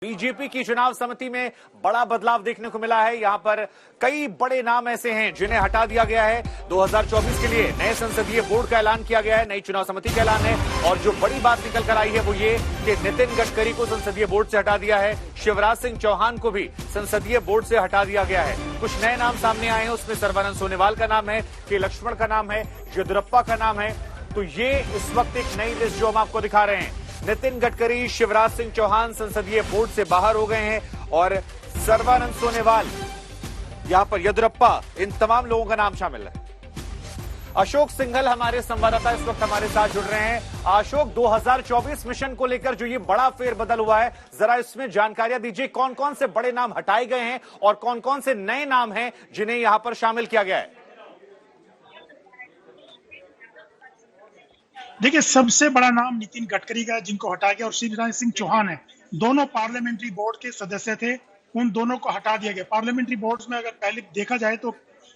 BJP की चुनाव समिति में बड़ा बदलाव देखने को मिला है। यहां पर कई बड़े नाम ऐसे हैं जिन्हें हटा दिया गया है। 2024 के लिए नए संसदीय बोर्ड का ऐलान किया गया है, नई चुनाव समिति का ऐलान है। और जो बड़ी बात निकल कर आई है वो ये कि नितिन गडकरी को संसदीय बोर्ड से हटा दिया है, शिवराज सिंह चौहान को भी संसदीय बोर्ड से हटा दिया गया है। कुछ नए नाम सामने आए हैं, उसमें सर्बानंद सोनोवाल का नाम है, के लक्ष्मण का नाम है, येदियुरप्पा का नाम है। तो ये इस वक्त एक नई लिस्ट जो हम आपको दिखा रहे हैं। नितिन गडकरी, शिवराज सिंह चौहान संसदीय बोर्ड से बाहर हो गए हैं और सर्बानंद सोनोवाल, यहां पर येदियुरप्पा, इन तमाम लोगों का नाम शामिल है। अशोक सिंघल हमारे संवाददाता इस वक्त हमारे साथ जुड़ रहे हैं। अशोक, 2024 मिशन को लेकर जो ये बड़ा फेरबदल हुआ है, जरा इसमें जानकारियां दीजिए। कौन कौन से बड़े नाम हटाए गए हैं और कौन कौन से नए नाम हैं जिन्हें यहां पर शामिल किया गया है? देखिए, सबसे बड़ा नाम नितिन गडकरी का है जिनको हटाया गया, और शिवराज सिंह चौहान है। दोनों पार्लियामेंट्री बोर्ड के सदस्य थे, उन दोनों को हटा दिया गया। पार्लियामेंट्री बोर्ड में अगर पहले देखा जाए तो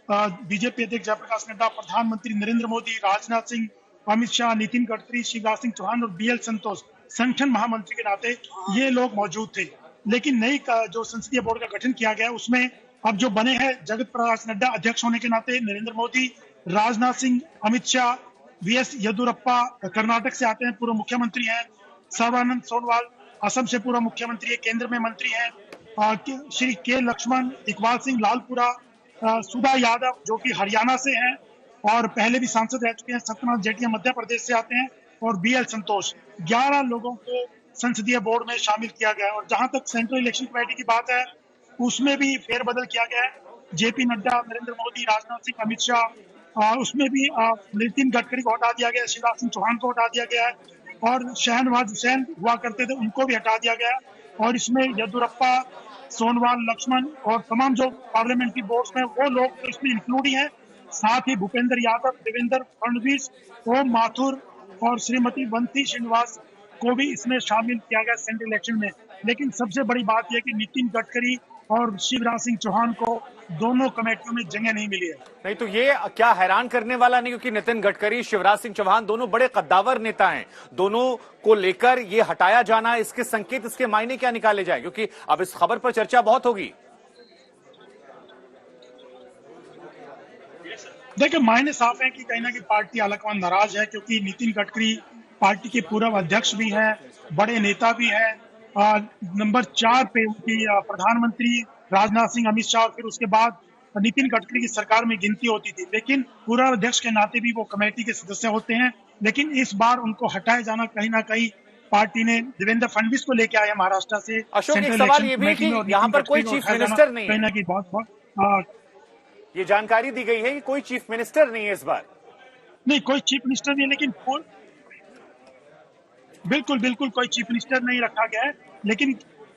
बीजेपी अध्यक्ष जयप्रकाश नड्डा, प्रधानमंत्री नरेंद्र मोदी, राजनाथ सिंह, अमित शाह, नितिन गडकरी, शिवराज सिंह चौहान और बीएल संतोष संगठन महामंत्री के नाते ये लोग मौजूद थे। लेकिन नई जो संसदीय बोर्ड का गठन किया गया उसमें अब जो बने हैं, जगत प्रकाश नड्डा अध्यक्ष होने के नाते, नरेंद्र मोदी, राजनाथ सिंह, अमित शाह, वीएस येदियुरप्पा कर्नाटक से आते हैं, पूर्व मुख्यमंत्री हैं। सर्बानंद सोनोवाल असम से पूर्व मुख्यमंत्री है, केंद्र में मंत्री हैं। श्री के लक्ष्मण, इकबाल सिंह लालपुरा, सुधा यादव जो कि हरियाणा से हैं और पहले भी सांसद रह चुके हैं, सत्यनारायण जेठिया मध्य प्रदेश से आते हैं, और बीएल संतोष। 11 लोगों को संसदीय बोर्ड में शामिल किया गया है। और जहां तक सेंट्रल इलेक्शन कमेटी की बात है, उसमें भी फेरबदल किया गया है। जेपी नड्डा, नरेंद्र मोदी, राजनाथ सिंह, अमित शाह, उसमें भी नितिन गडकरी को हटा दिया गया, शिवराज सिंह चौहान को हटा दिया गया है, और शहनवाज हुसैन हुआ करते थे उनको भी हटा दिया गया है। और इसमें येदियुरप्पा, सोनोवाल, लक्ष्मण और तमाम जो पार्लियामेंट्री बोर्ड में वो लोग तो इसमें इंक्लूड ही हैं। साथ ही भूपेंद्र यादव, देवेंद्र फडणवीस, ओम माथुर और श्रीमती बंसी श्रीनिवास को भी इसमें शामिल किया गया सेंट्रल इलेक्शन में। लेकिन सबसे बड़ी बात यह कि नितिन गडकरी और शिवराज सिंह चौहान को दोनों कमेटियों में जगह नहीं मिली है। नहीं तो ये क्या हैरान करने वाला नहीं, क्योंकि नितिन गडकरी, शिवराज सिंह चौहान दोनों बड़े कद्दावर नेता हैं। दोनों को लेकर ये हटाया जाना, इसके संकेत, इसके मायने क्या निकाले जाए? क्योंकि अब इस खबर पर चर्चा बहुत होगी। देखिए, मायने साफ है कि कहीं ना कहीं पार्टी आलाकमान नाराज है, क्योंकि नितिन गडकरी पार्टी के पूर्व अध्यक्ष भी हैं, बड़े नेता भी हैं। नंबर 4 पे उनकी प्रधानमंत्री राजनाथ सिंह, अमित शाह, फिर उसके बाद नितिन गडकरी की सरकार में गिनती होती थी। लेकिन पूर्व अध्यक्ष के नाते भी वो कमेटी के सदस्य होते हैं। लेकिन इस बार उनको हटाए जाना कहीं ना कहीं पार्टी ने देवेंद्र फडणवीस को लेके आया महाराष्ट्र से। अशोक, एक सवाल ये भी है कि यहाँ पर कोई चीफ मिनिस्टर नहीं है, कहीं ना कहीं बहुत ये जानकारी दी गई है कि कोई चीफ मिनिस्टर नहीं है इस बार। नहीं, कोई चीफ मिनिस्टर नहीं है, लेकिन बिल्कुल कोई चीफ मिनिस्टर नहीं रखा गया है। लेकिन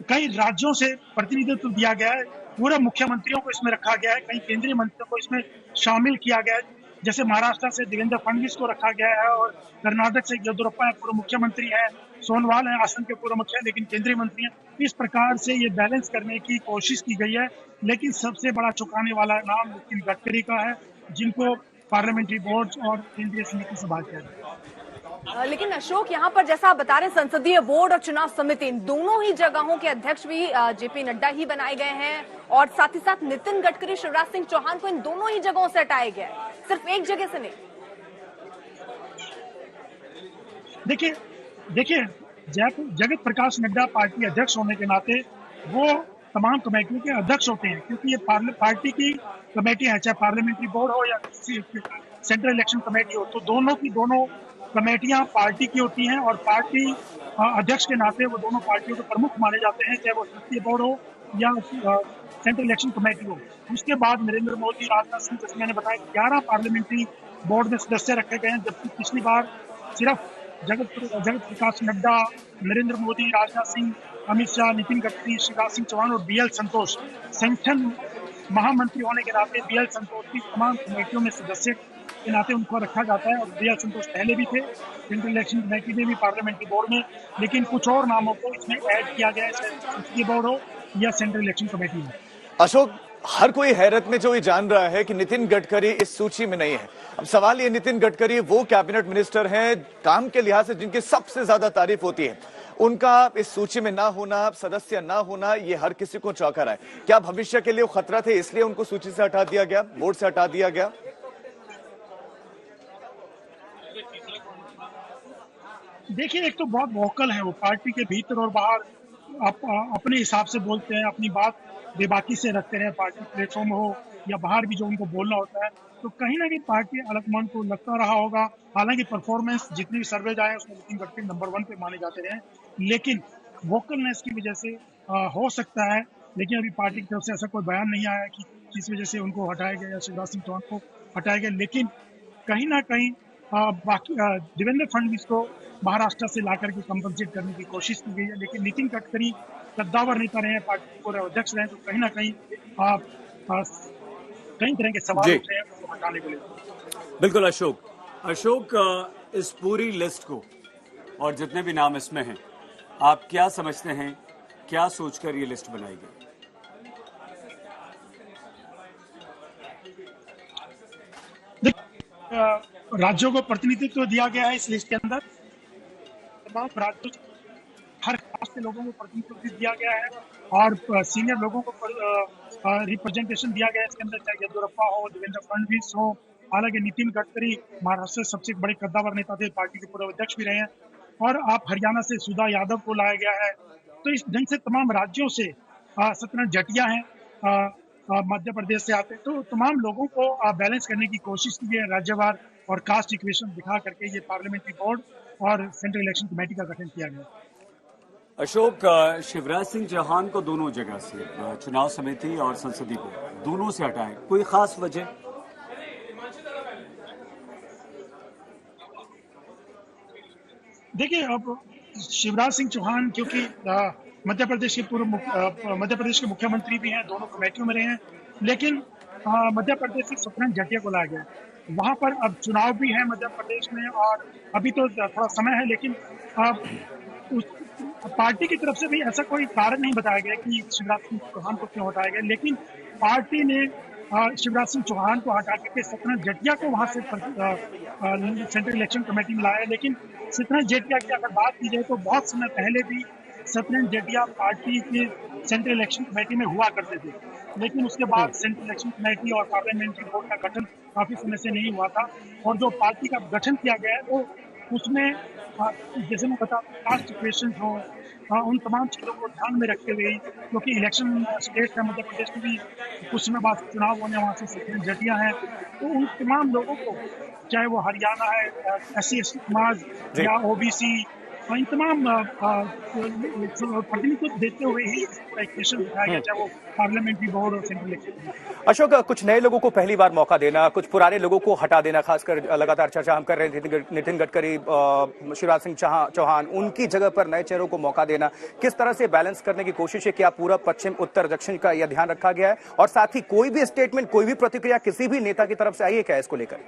कई राज्यों से प्रतिनिधित्व दिया गया है, पूरे मुख्यमंत्रियों को इसमें रखा गया है, कई केंद्रीय मंत्रियों को इसमें शामिल किया गया है। जैसे महाराष्ट्र से देवेंद्र फडणवीस को रखा गया है, और कर्नाटक से येदियुरप्पा पूर्व मुख्यमंत्री है, सोनोवाल है असम के पूर्व मुख्य लेकिन केंद्रीय मंत्री हैं। इस प्रकार से ये बैलेंस करने की कोशिश की गई है। लेकिन सबसे बड़ा चौंकाने वाला नाम नितिन गडकरी का है, जिनको पार्लियामेंट्री बोर्ड और केंद्रीय समिति से बात किया गया। लेकिन अशोक, यहाँ पर जैसा आप बता रहे हैं, संसदीय बोर्ड और चुनाव समिति, इन दोनों ही जगहों के अध्यक्ष भी जेपी नड्डा ही बनाए गए हैं, और साथ ही साथ नितिन गडकरी, शिवराज सिंह चौहान को इन दोनों ही जगहों से हटाया गया है, सिर्फ एक जगह से नहीं। देखिए, जगत प्रकाश नड्डा पार्टी अध्यक्ष होने के नाते वो तमाम कमेटियों के अध्यक्ष होते हैं, क्योंकि ये पार्टी की कमेटी है, चाहे पार्लियामेंट्री बोर्ड हो या सेंट्रल इलेक्शन कमेटी हो, तो दोनों की दोनों कमेटियां पार्टी की होती हैं, और पार्टी अध्यक्ष के नाते वो दोनों पार्टियों के प्रमुख माने जाते हैं, चाहे वो संसदीय बोर्ड हो या सेंट्रल इलेक्शन कमेटी हो। उसके बाद नरेंद्र मोदी, राजनाथ सिंह, जैसे मैंने बताया, 11 पार्लियामेंट्री बोर्ड में सदस्य रखे गए हैं, जबकि पिछली बार सिर्फ जगत प्रकाश नड्डा, नरेंद्र मोदी, राजनाथ सिंह, अमित शाह, नितिन गडकरी, शिवराज सिंह चौहान और बीएल संतोष संगठन महामंत्री होने के नाते बीएल संतोष की तमाम कमेटियों में सदस्य के नाते उनको रखा जाता है। और बीएल संतोष पहले भी थे सेंट्रल इलेक्शन कमेटी में भी, पार्लियामेंट्री बोर्ड में, लेकिन कुछ और नामों को इसमें ऐड किया गया है, संसदीय बोर्ड हो या सेंट्रल इलेक्शन कमेटी में। अशोक, हर कोई हैरत में जो ये जान रहा है कि नितिन गडकरी इस सूची में नहीं है। अब सवाल ये, नितिन गडकरी वो कैबिनेट मिनिस्टर हैं काम के लिहाज से जिनकी सबसे ज्यादा तारीफ होती है, उनका इस सूची में ना होना, सदस्य ना होना, ये हर किसी को चौंका रहा है। क्या भविष्य के लिए वो खतरा थे, इसलिए उनको सूची से हटा दिया गया, बोर्ड से हटा दिया गया? देखिए, एक तो बहुत वोकल है वो, पार्टी के भीतर और बाहर अपने हिसाब से बोलते हैं, अपनी बात बेबाकी से रखते हैं, पार्टी प्लेटफॉर्म हो या बाहर भी जो उनको बोलना होता है। तो कहीं ना कहीं पार्टी अलकमान को लगता रहा होगा। हालांकि परफॉर्मेंस जितनी भी सर्वेज आए उसमें नितिन गडकरी नंबर 1 पे माने जाते रहे, लेकिन वोकलनेस की वजह से हो सकता है। लेकिन अभी पार्टी की तरफ से ऐसा कोई बयान नहीं आया कि किस वजह से उनको हटाया गया या शिवराज सिंह चौहान को हटाया गया। लेकिन कहीं ना कहीं बाकी देवेंद्र फडणवीस को महाराष्ट्र से लाकर के कंपनसेट करने की कोशिश की गई है। लेकिन नितिन गडकरी कद्दावर नेता रहे हैं, पार्टी के पूरे अध्यक्ष रहे हैं, तो कहीं ना कहीं कई तरह के सवाल उठ रहे हैं उसको हटाने को लेकर। बिल्कुल अशोक, इस पूरी लिस्ट को और जितने भी नाम इसमें हैं, आप क्या समझते हैं, क्या सोचकर ये लिस्ट बनाई गई? राज्यों को प्रतिनिधित्व दिया गया है इस लिस्ट के अंदर। तमाम राज्यों हर कास्ट के लोगों को प्रतिनिधित्व दिया गया है और सीनियर लोगों को रिप्रेजेंटेशन दिया गया है इसके अंदर, चाहे येदियुरप्पा हो, देवेंद्र फडणवीस हो। हालांकि नितिन गडकरी महाराष्ट्र से सबसे बड़े कद्दावर नेता थे, पार्टी के पूर्व अध्यक्ष भी रहे हैं। और आप हरियाणा से सुधा यादव को लाया गया है। तो इस ढंग से तमाम राज्यों से सत्यनारायण जटिया हैं, मध्य प्रदेश से आते हैं। तो तमाम लोगों को बैलेंस करने की कोशिश की गई है राज्यवार और कास्ट इक्वेशन दिखा करके ये पार्लियामेंट्री बोर्ड और सेंट्रल इलेक्शन कमेटी का गठन किया गया। अशोक, शिवराज सिंह चौहान को दोनों जगह से, चुनाव समिति और संसदीय बोर्ड दोनों से हटाए, कोई खास वजह? देखिए, अब शिवराज सिंह चौहान क्योंकि मध्य प्रदेश के मुख्यमंत्री भी हैं, दोनों कमेटियों में रहे हैं। लेकिन मध्य प्रदेश से सत्यनारायण जटिया को लाया गया। वहां पर अब चुनाव भी है मध्य प्रदेश में और अभी तो थोड़ा समय है, लेकिन पार्टी की तरफ से भी ऐसा कोई कारण नहीं बताया गया कि शिवराज सिंह चौहान को क्यों हटाया गया। लेकिन पार्टी ने शिवराज सिंह चौहान को हटा करके सत्यनारायण जटिया को वहां से सेंट्रल इलेक्शन कमेटी में लाया। लेकिन सत्यनारायण जटिया की अगर बात की जाए तो बहुत समय पहले भी सत्यनारायण जटिया पार्टी के सेंट्रल इलेक्शन कमेटी में हुआ करते थे, लेकिन उसके बाद सेंट्रल इलेक्शन कमेटी और पार्लियामेंट्री बोर्ड का गठन काफी समय से नहीं हुआ था। और जो पार्टी का गठन किया गया है वो उसमें जैसे मैं बता, कास्ट इक्वेशन हो, उन तमाम चीजों को ध्यान में रखते हुए, क्योंकि इलेक्शन स्टेट है मध्य प्रदेश में भी कुछ समय बाद चुनाव होने, वहां से सत्यनारायण जटिया है, तो उन तमाम लोगों को, चाहे वो हरियाणा है, SC ST समाज या OBC, इन तमाम प्रतिनिधित्व देते हुए ही इक्वेशन दिखाया गया, चाहे वो पार्लियामेंट्री बोर्ड और सेंट्रल इलेक्शन। अशोक, कुछ नए लोगों को पहली बार मौका देना, कुछ पुराने लोगों को हटा देना, खासकर लगातार चर्चा हम कर रहे थे नितिन गडकरी, शिवराज सिंह चौहान, उनकी जगह पर नए चेहरों को मौका देना, किस तरह से बैलेंस करने की कोशिश है? क्या पूरा पश्चिम उत्तर दक्षिण का यह ध्यान रखा गया है? और साथ ही कोई भी स्टेटमेंट, कोई भी प्रतिक्रिया किसी भी नेता की तरफ से आई है क्या इसको लेकर?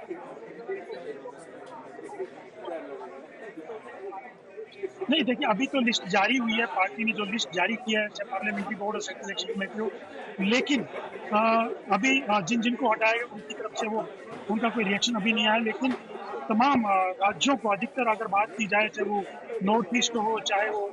नहीं, देखिए, अभी तो लिस्ट जारी हुई है, पार्टी ने जो लिस्ट जारी किया है पार्लियामेंट्री बोर्ड और सेंट्रल इलेक्शन कमेटी को, लेकिन अभी जिनको हटाया गया उनकी तरफ से उनका कोई रिएक्शन अभी नहीं आया। लेकिन तमाम राज्यों को, अधिकतर अगर बात की जाए, चाहे वो नॉर्थ ईस्ट हो, चाहे वो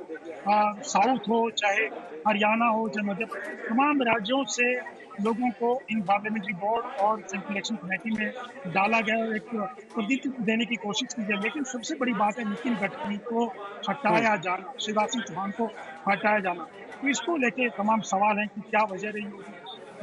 साउथ हो, चाहे हरियाणा हो, चाहे मध्य प्रदेश, तमाम राज्यों से लोगों को इन पार्लियामेंट्री बोर्ड और सेंट्रल इलेक्शन कमेटी में डाला गया, एक प्रतिनिधित्व देने की कोशिश की गई। लेकिन सबसे बड़ी बात है नितिन गडकरी को हटाया जाना, शिवराज सिंह चौहान को हटाया जाना। तो इसको लेके तमाम सवाल हैं कि क्या वजह रही होगी,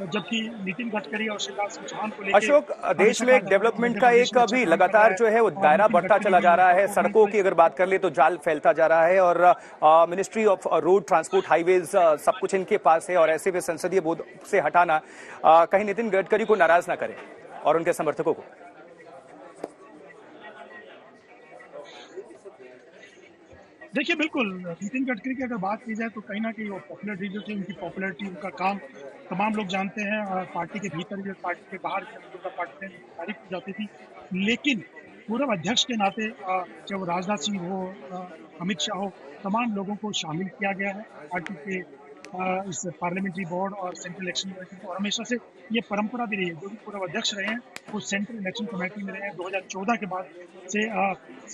जबकि नितिन गडकरी और शिवराज सिंह चौहान को लेकर अशोक, देश में डेवलपमेंट का एक अभी लगातार जो है वो दायरा बढ़ता चला जा रहा है। सड़कों की अगर बात कर ले तो जाल फैलता जा रहा है और ministry of road transport, highways, सब कुछ इनके पास है और ऐसे में संसदीय बोर्ड से हटाना कहीं नितिन गडकरी को नाराज ना करे और उनके समर्थकों को। देखिए, बिल्कुल नितिन गडकरी की अगर बात की जाए तो कहीं ना कहीं वो पॉपुलर लीडर थे, उनकी पॉपुलरिटी, उनका काम तमाम लोग जानते हैं, पार्टी के भीतर भी, पार्टी के बाहर भी पार्टी में तारीफ की जाती थी। लेकिन पूर्व अध्यक्ष के नाते, चाहे वो राजनाथ सिंह हो, अमित शाह हो, तमाम लोगों को शामिल किया गया है पार्टी के इस पार्लियामेंट्री बोर्ड और सेंट्रल इलेक्शन कमेटी। और हमेशा से ये परंपरा भी रही है, जो भी पूर्व अध्यक्ष रहे हैं वो सेंट्रल इलेक्शन कमेटी में रहे हैं। 2014 के बाद से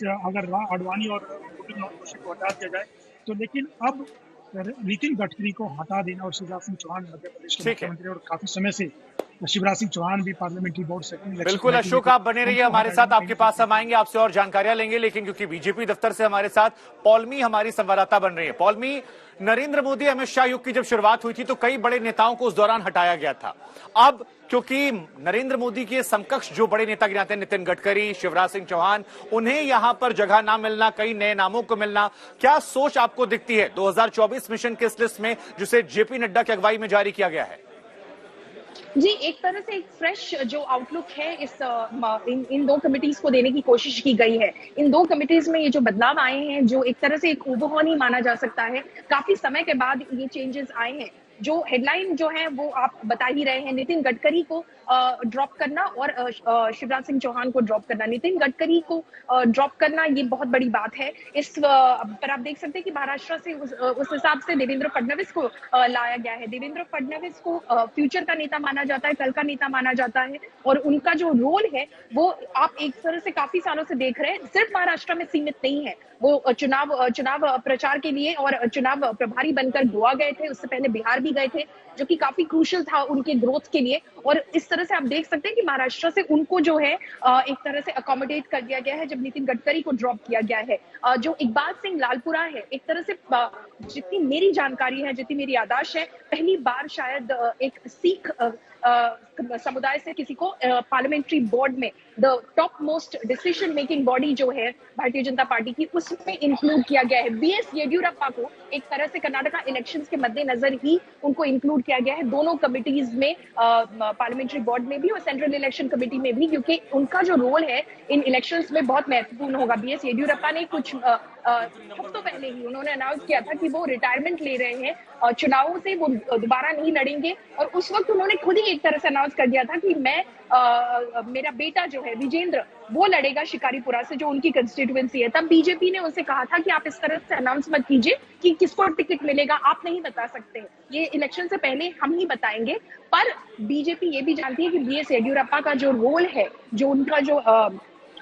अगर आडवाणी और को हटा दिया जाए तो लेकिन अब नितिन गडकरी को हटा देना और शिवराज सिंह चौहान मध्य प्रदेश के ठीक है। मुख्यमंत्री और काफी समय से शिवराज सिंह चौहान भी पार्लियामेंट्री बोर्ड से बिल्कुल अशोक, आप बने रहिए हमारे साथ, आपके पास हम आएंगे, आपसे और जानकारियां लेंगे, लेकिन क्योंकि बीजेपी दफ्तर से हमारे साथ पौलमी हमारी संवाददाता बन रही है। पौलमी, नरेंद्र मोदी अमित शाह युग की जब शुरुआत हुई थी तो कई बड़े नेताओं को उस दौरान हटाया गया था। अब क्योंकि नरेंद्र मोदी के समकक्ष जो बड़े नेता गिनाते हैं, नितिन गडकरी, शिवराज सिंह चौहान, उन्हें यहां पर जगह ना मिलना, कई नए नामों को मिलना, क्या सोच आपको दिखती है 2024 मिशन के इस लिस्ट में जिसे जेपी नड्डा की अगुवाई में जारी किया गया है? जी, एक तरह से एक फ्रेश जो आउटलुक है इन दो कमिटीज को देने की कोशिश की गई है। इन दो कमिटीज में ये जो बदलाव आए हैं, जो एक तरह से एक ओवरहॉल ही माना जा सकता है। काफी समय के बाद ये चेंजेस आए हैं। जो हेडलाइन जो है वो आप बता ही रहे हैं, नितिन गडकरी को ड्रॉप करना और शिवराज सिंह चौहान को ड्रॉप करना। नितिन गडकरी को ड्रॉप करना ये बहुत बड़ी बात है। इस पर आप देख सकते हैं कि महाराष्ट्र से उस हिसाब से देवेंद्र फडणवीस को लाया गया है। देवेंद्र फडणवीस को फ्यूचर का नेता माना जाता है, कल का नेता माना जाता है, और उनका जो रोल है वो आप एक तरह से काफी सालों से देख रहे हैं, सिर्फ महाराष्ट्र में सीमित नहीं है। वो चुनाव प्रचार के लिए और चुनाव प्रभारी बनकर गोवा गए थे, उससे पहले बिहार भी गए थे, जो कि काफी क्रूशियल था उनके ग्रोथ के लिए। और इस तरह से आप देख सकते हैं कि महाराष्ट्र से उनको जो है एक तरह से अकोमोडेट कर दिया गया है जब नितिन गडकरी को ड्रॉप किया गया है। जो इकबाल सिंह लालपुरा है, एक तरह से जितनी मेरी जानकारी है, जितनी मेरी याददाश्त है, पहली बार शायद एक सिख समुदाय से किसी को पार्लियामेंट्री बोर्ड में the top most decision making body जो है भारतीय जनता पार्टी की, उसमें इंक्लूड किया गया है। बीएस येडियुरप्पा को एक तरह से कर्नाटका इलेक्शंस के मद्देनजर ही उनको इंक्लूड किया गया है दोनों कमिटीज में, पार्लियामेंट्री बोर्ड में भी और सेंट्रल इलेक्शन कमेटी में भी, क्योंकि उनका जो रोल है इन इलेक्शंस में बहुत महत्वपूर्ण होगा। बीएस येडियुरप्पा ने कुछ हफ्तों पहले ही उन्होंने अनाउंस किया था कि वो रिटायरमेंट ले रहे हैं, चुनावों से वो दोबारा नहीं लड़ेंगे, और उस वक्त उन्होंने खुद ही एक तरह से अनाउंस कर दिया था कि मैं मेरा बेटा जो है विजेंद्र, वो लड़ेगा शिकारीपुरा से, जो उनकी कंस्टिट्यूएंसी है। तब बीजेपी ने उनसे कहा था कि आप इस तरह से अनाउंस मत कीजिए कि किसको टिकट मिलेगा, आप नहीं बता सकते, ये इलेक्शन से पहले हम ही बताएंगे। पर बीजेपी ये भी जानती है कि बीएस येडियुरप्पा का जो रोल है, जो उनका जो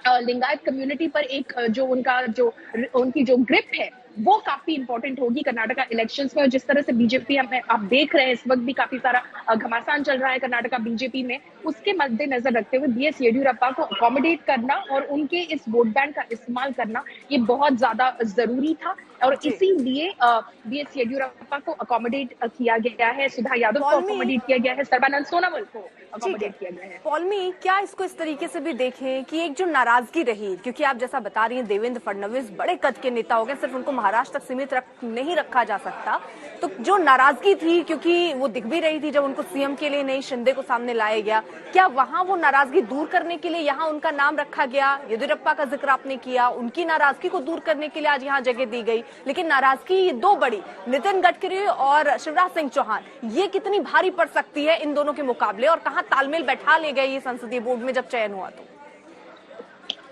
लिंगायत कम्युनिटी पर एक जो उनकी जो ग्रिप है, वो काफी इंपॉर्टेंट होगी कर्नाटका इलेक्शंस में। और जिस तरह से बीजेपी आप देख रहे हैं, इस वक्त भी काफी सारा घमासान चल रहा है कर्नाटका बीजेपी में, उसके मद्देनजर रखते हुए बीएस येडियुरप्पा को अकोमोडेट करना और उनके इस वोट बैंक का इस्तेमाल करना ये बहुत ज्यादा जरूरी था, और इसीलिए बीएस येडियुरप्पा को अकोमोडेट किया गया है, सुधा यादव को अकोमोडेट किया गया है, सर्बानंद सोनोवाल को अकोमोडेट किया गया है। पौलमी, क्या इसको इस तरीके से भी देखें कि एक जो नाराजगी रही, क्योंकि आप जैसा बता रही हैं देवेंद्र फडणवीस बड़े कद के नेता हो गए, सिर्फ उनको महाराष्ट्र तक सीमित नहीं रखा जा सकता, तो जो नाराजगी थी, क्योंकि वो दिख भी रही थी जब उनको सीएम के लिए नहीं शिंदे को सामने लाया गया, क्या वहां वो नाराजगी दूर करने के लिए यहाँ उनका नाम रखा गया? येदियुरप्पा का जिक्र आपने किया, उनकी नाराजगी को दूर करने के लिए आज यहाँ जगह दी गई, लेकिन नाराजगी दो बड़ी, नितिन गडकरी और शिवराज सिंह चौहान, ये कितनी भारी पड़ सकती है इन दोनों के मुकाबले, और कहाँ तालमेल बैठा ले गए ये संसदीय बोर्ड में जब चयन हुआ? तो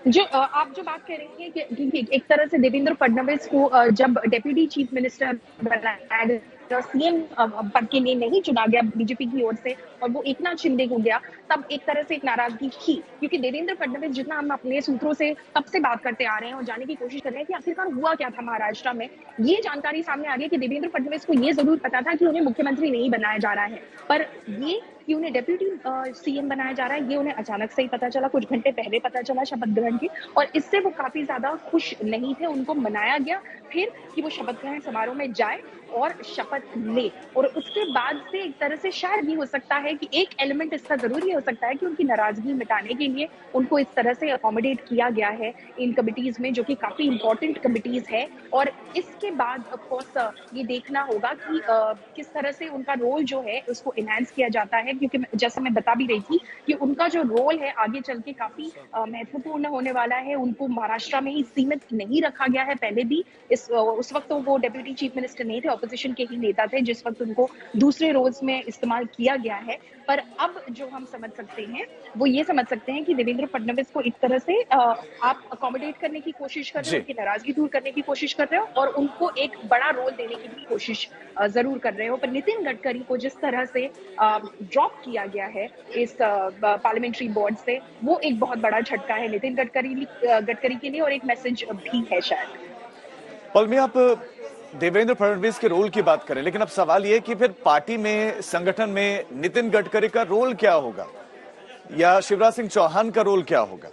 जो आप जो बात कह रही हैं कि एक तरह से देवेंद्र फडणवीस को जब डेप्यूटी चीफ मिनिस्टर बनाया गया, सीएम पद के लिए नहीं चुना गया बीजेपी की ओर से, और वो एकनाथ शिंदे हो गया, तब एक तरह से एक नाराजगी थी, क्योंकि देवेंद्र फडणवीस, जितना हम अपने सूत्रों से तब से बात करते आ रहे हैं और जानने की कोशिश कर रहे हैं कि आखिरकार हुआ क्या था महाराष्ट्र में, ये जानकारी सामने आ रही है कि देवेंद्र फडणवीस को ये जरूर पता था कि उन्हें मुख्यमंत्री नहीं बनाया जा रहा है, पर ये कि उन्हें डेप्यूटी सीएम बनाया जा रहा है, ये उन्हें अचानक से ही पता चला, कुछ घंटे पहले पता चला शपथ ग्रहण की, और इससे वो काफी ज्यादा खुश नहीं थे। उनको मनाया गया फिर कि वो शपथ ग्रहण समारोह में जाए और शपथ ले, और उसके बाद से एक तरह से शायद भी हो सकता है कि एक एलिमेंट इसका जरूरी हो सकता है कि उनकी नाराजगी मिटाने के लिए उनको इस तरह से अकोमोडेट किया गया है इन कमिटीज में, जो कि काफी इंपॉर्टेंट कमिटीज है। और इसके बाद ऑफकोर्स ये देखना होगा कि किस तरह से उनका रोल जो है उसको एनहांस किया जाता है, क्योंकि जैसे मैं बता भी रही थी कि उनका जो रोल है आगे चल के काफी महत्वपूर्ण होने वाला है। उनको महाराष्ट्र में ही सीमित नहीं रखा गया है, पहले भी उस वक्त तो वो डेप्यूटी चीफ मिनिस्टर नहीं थे, ऑपोजिशन के ही नेता थे, जिस वक्त उनको दूसरे रोल्स में इस्तेमाल किया गया है। पर अब जो हम समझ सकते हैं वो ये समझ सकते हैं कि देवेंद्र फडणवीस को एक तरह से आप अकोमोडेट करने की कोशिश कर रहे हो, उनकी नाराजगी दूर करने की कोशिश कर रहे हो, और उनको एक बड़ा रोल देने की भी कोशिश जरूर कर रहे हो। पर नितिन गडकरी को जिस तरह से ड्रॉप किया गया है इस पार्लियामेंट्री बोर्ड से, वो एक बहुत बड़ा झटका है नितिन गडकरी के लिए, और एक मैसेज भी है शायद। पौलमी, आप देवेंद्र फडणवीस के रोल की बात करें, लेकिन अब सवाल यह कि फिर पार्टी में, संगठन में नितिन गडकरी का रोल क्या होगा या शिवराज सिंह चौहान का रोल क्या होगा?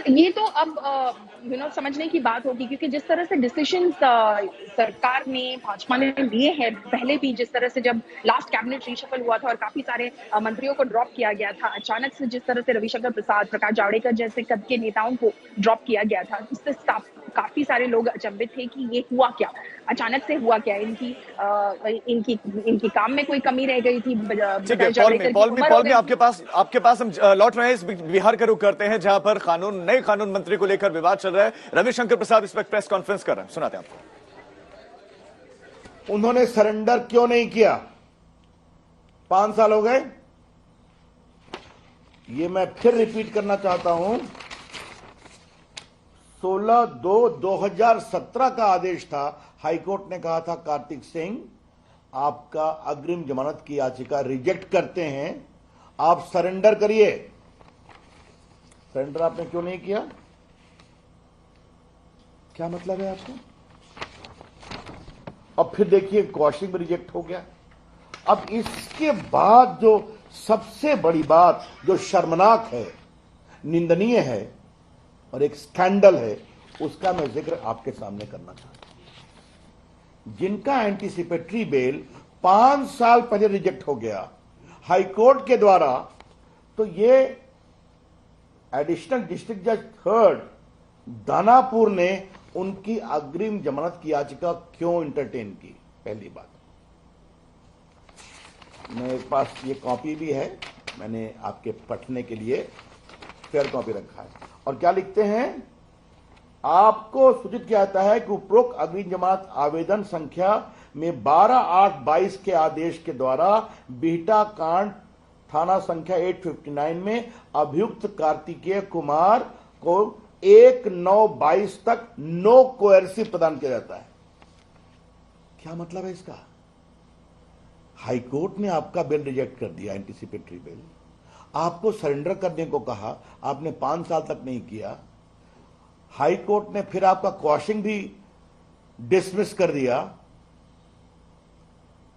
ये तो अब समझने की बात होगी, क्योंकि जिस तरह से डिसीजन सरकार ने, भाजपा ने लिए हैं, पहले भी जिस तरह से जब लास्ट कैबिनेट रीशफल हुआ था और काफी सारे मंत्रियों को ड्रॉप किया गया था, अचानक से जिस तरह से रविशंकर प्रसाद, प्रकाश जावड़ेकर जैसे कद के नेताओं को ड्रॉप किया गया था, इससे काफी सारे लोग अचंभित थे कि ये हुआ क्या, अचानक से हुआ क्या, इनकी काम में कोई कमी रह गई थी। पॉल में आपके पास हम लौट रहे हैं, इस बिहार का रुख करते हैं जहां पर नए कानून मंत्री को लेकर विवाद चल रहा है। रविशंकर प्रसाद इस वक्त प्रेस कॉन्फ्रेंस कर रहे हैं, सुनाते हैं आपको। उन्होंने सरेंडर क्यों नहीं किया? 5 साल हो गए। ये मैं फिर रिपीट करना चाहता हूं, 16/2/2017 का आदेश था। हाईकोर्ट ने कहा था कार्तिक सिंह, आपका अग्रिम जमानत की याचिका रिजेक्ट करते हैं, आप सरेंडर करिए। सरेंडर आपने क्यों नहीं किया? क्या मतलब है आपको? अब फिर देखिए क्वाशिंग भी रिजेक्ट हो गया। अब इसके बाद जो सबसे बड़ी बात, जो शर्मनाक है, निंदनीय है और एक स्कैंडल है, उसका मैं जिक्र आपके सामने करना चाहता हूं। जिनका एंटीसिपेटरी बेल 5 साल पहले रिजेक्ट हो गया हाईकोर्ट के द्वारा, तो ये एडिशनल डिस्ट्रिक्ट जज 3rd दानापुर ने उनकी अग्रिम जमानत की याचिका क्यों इंटरटेन की? पहली बात, मेरे पास ये कॉपी भी है, मैंने आपके पढ़ने के लिए फेयर कॉपी रखा है। और क्या लिखते हैं? आपको सूचित किया जाता है कि उपरोक्त अग्रिम जमानत आवेदन संख्या में 12/8/22 के आदेश के द्वारा बिहटा कांड थाना संख्या 859 में अभियुक्त कार्तिकेय कुमार को 1/9/22 तक नो कोएर्सिव प्रदान किया जाता है। क्या मतलब है इसका? हाईकोर्ट ने आपका बिल रिजेक्ट कर दिया, एंटीसिपेटरी बिल, आपको सरेंडर करने को कहा, आपने 5 साल तक नहीं किया। हाईकोर्ट ने फिर आपका क्वाशिंग भी डिसमिस कर दिया।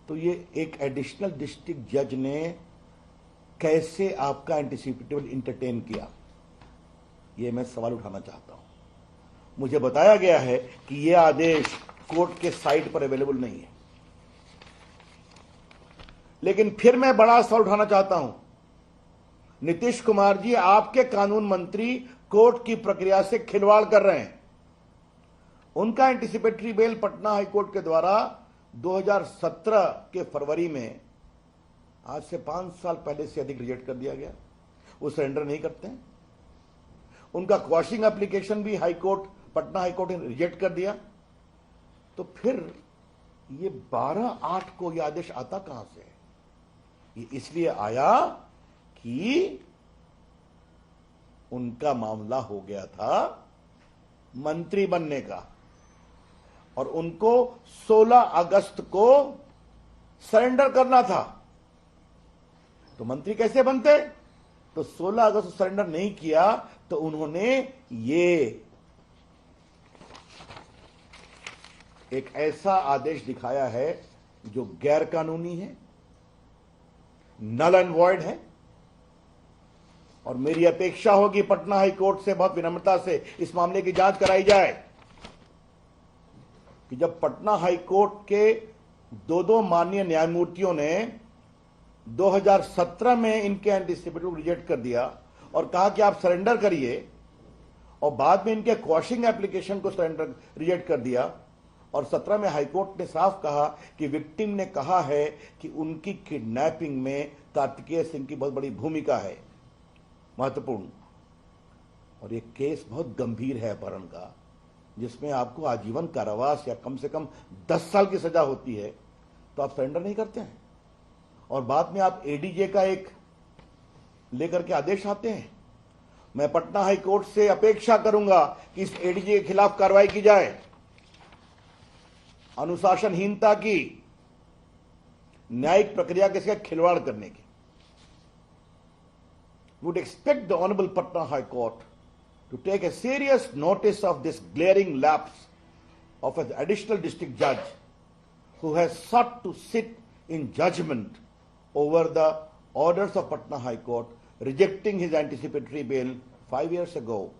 तो ये एक एडिशनल डिस्ट्रिक्ट जज ने कैसे आपका एंटीसिपेटरी बिल इंटरटेन किया, ये मैं सवाल उठाना चाहता हूं। मुझे बताया गया है कि यह आदेश कोर्ट के साइट पर अवेलेबल नहीं है। लेकिन फिर मैं बड़ा सवाल उठाना चाहता हूं। नीतीश कुमार जी, आपके कानून मंत्री कोर्ट की प्रक्रिया से खिलवाड़ कर रहे हैं। उनका एंटीसिपेटरी बेल पटना हाईकोर्ट के द्वारा 2017 के फरवरी में, आज से 5 साल पहले से अधिक, रिजेक्ट कर दिया गया। वो सरेंडर नहीं करते हैं। उनका क्वाशिंग एप्लीकेशन भी पटना हाईकोर्ट ने रिजेक्ट कर दिया। तो फिर ये 12/8 को यह आदेश आता कहां से? ये इसलिए आया कि उनका मामला हो गया था मंत्री बनने का, और उनको 16 अगस्त को सरेंडर करना था। तो मंत्री कैसे बनते? तो 16 अगस्त सरेंडर नहीं किया, तो उन्होंने ये एक ऐसा आदेश दिखाया है जो गैर कानूनी है, नल एंड वॉइड है। और मेरी अपेक्षा होगी पटना हाईकोर्ट से, बहुत विनम्रता से इस मामले की जांच कराई जाए कि जब पटना हाईकोर्ट के 2 माननीय न्यायमूर्तियों ने 2017 में इनके एंटीसिपेटरी को रिजेक्ट कर दिया और कहा कि आप सरेंडर करिए, और बाद में इनके क्वाशिंग एप्लीकेशन को सरेंडर रिजेक्ट कर दिया, और 17 में हाईकोर्ट ने साफ कहा कि विक्टिम ने कहा है कि उनकी किडनैपिंग में कार्तिकेय सिंह की बहुत बड़ी भूमिका है, महत्वपूर्ण। और ये केस बहुत गंभीर है अपहरण का, जिसमें आपको आजीवन कारावास या कम से कम 10 साल की सजा होती है, तो आप सरेंडर नहीं करते हैं। और बाद में आप एडीजे का एक लेकर के आदेश आते हैं। मैं पटना हाईकोर्ट से अपेक्षा करूंगा कि इस एडीजे के खिलाफ कार्रवाई की जाए। अनुशासनहीनता की, न्यायिक प्रक्रिया के साथ खिलवाड़ करने की। Would expect the Honorable Patna High Court to take a serious notice of this glaring lapse of an additional district judge who has sought to sit in judgment over the orders of Patna High Court, rejecting his anticipatory bail 5 years ago,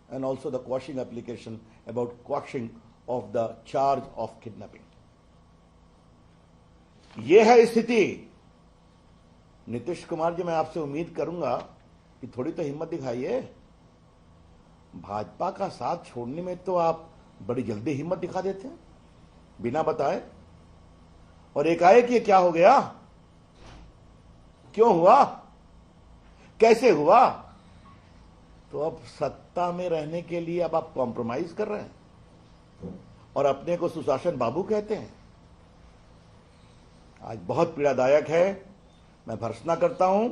and also the quashing application about quashing of the charge of kidnapping. ये है स्थिति। नीतीश कुमार जी, मैं आपसे उम्मीद करूंगा कि थोड़ी तो हिम्मत दिखाइए। भाजपा का साथ छोड़ने में तो आप बड़ी जल्दी हिम्मत दिखा देते हैं बिना बताए, और एकाएक ये क्या हो गया, क्यों हुआ, कैसे हुआ? तो अब सत्ता में रहने के लिए अब आप कॉम्प्रोमाइज कर रहे हैं और अपने को सुशासन बाबू कहते हैं। आज बहुत पीड़ादायक है। मैं भर्त्सना करता हूं